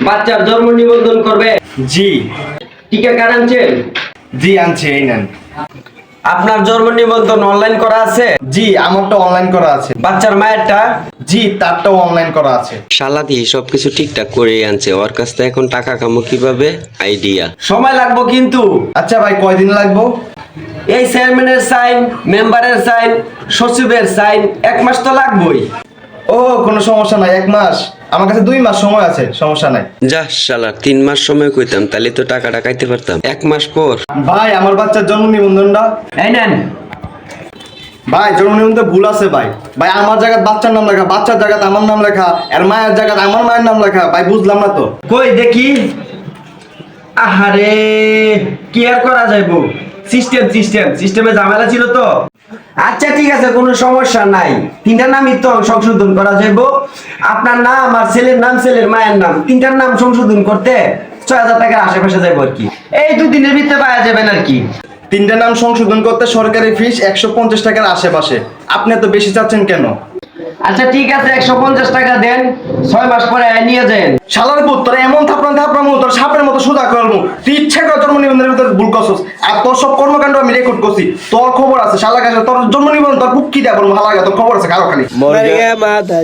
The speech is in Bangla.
বাচ্চার জন্ম নিবন্ধন করবে? জি। টিকা কার্ড আনছেন? জি আনছি, এই নেন। আপনার জন্ম নিবন্ধন অনলাইন করা আছে? জি আমারটা অনলাইন করা আছে। বাচ্চার মায়েরটা? জি তারটাও অনলাইন করা আছে। শালা দিয়ে সবকিছু ঠিকঠাক করেই আনছে, ওর কাছ থেকে এখন টাকা কামো কিভাবে আইডিয়া। সময় লাগবে কিন্তু। আচ্ছা ভাই কয়দিন লাগবো? এই চেয়ারম্যানের সাইন, মেম্বারের সাইন, সচিবের সাইন, 1 মাস তো লাগবেই। ও কোনো সমস্যা নাই, 1 মাস? আমার কাছে 2 মাস সময় আছে, সমস্যা নাই। যা শালা 3 মাস সময় কইতাম, তাহলে তো টাকাটা খাইতে পারতাম। 1 মাস পর ভাই আমার বাচ্চার জন্ম নিবন্ধনটা। এই নেন। ভাই জন্ম নিবন্ধন ভুল আছে ভাই। ভাই আমার জায়গায় বাচ্চার নাম লেখা, বাচ্চার জায়গায় আমার নাম লেখা, আর মায়ের জায়গায় আমার মায়ের নাম লেখা। ভাই বুঝলাম না তো। কই দেখি। আহারে, কি আর করা যাইবো? সিস্টেমে ঝামেলা ছিল তো। আচ্ছা ঠিক আছে, কোনো সমস্যা নাই। 3টা নামই তো সংশোধন করা যাইবো। আপনার নাম আর ছেলের নাম, ছেলের মায়ের নাম, 3টার নাম সংশোধন করতে 6,000 টাকার আশেপাশে যাইবো আর কি। এই 2 দিনের ভিতরে পাওয়া যাবেন আর কি। 3টা নাম সংশোধন করতে সরকারি ফিস 150 টাকার আশেপাশে। আপনি এত বেশি চাচ্ছেন কেন? আচ্ছা ঠিক আছে, 150 টাকা দেন, 6 মাস পরে নিয়ে যান। শালার পুত, তোর এমন থাপড়ামো তোর সাপের মতো সোজা করবো। তুই ইচ্ছা করে জন্ম নিবন্ধনের ভিতরে ভুল করছিস, আর তোর সব কর্মকাণ্ড আমি রেকর্ড করছি। তোর খবর আছে শালা কাছে, তোর জন্ম নিবন্ধন তোর বুক কি দেবো ভালো লাগে, তোর খবর আছে কারো খালি। Maria Mata